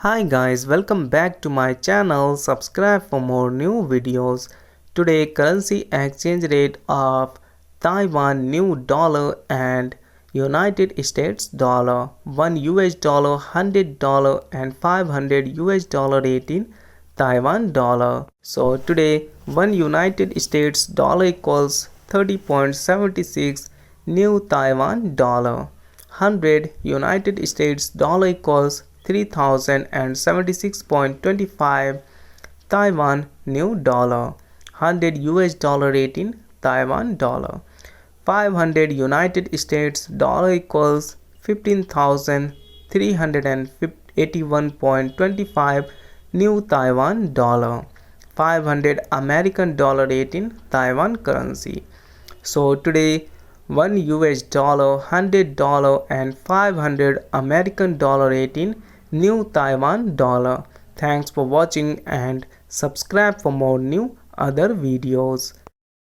Hi guys, welcome back to my channel. Subscribe for more new videos. Today currency exchange rate of Taiwan new dollar and United States dollar. 1 US dollar, $100 and 500 US dollar rate in Taiwan dollar. So today 1 United States dollar equals 30.76 new Taiwan dollar. 100 United States dollar equals 3076.25 Taiwan new dollar. 100 US dollar rate in Taiwan dollar. 500 United States dollar equals 15,381.25 new Taiwan dollar. 500 American dollar rate in Taiwan currency. So today 1 US dollar, $100 and 500 American dollar rate in new Taiwan dollar. Thanks for watching and subscribe for more new other videos.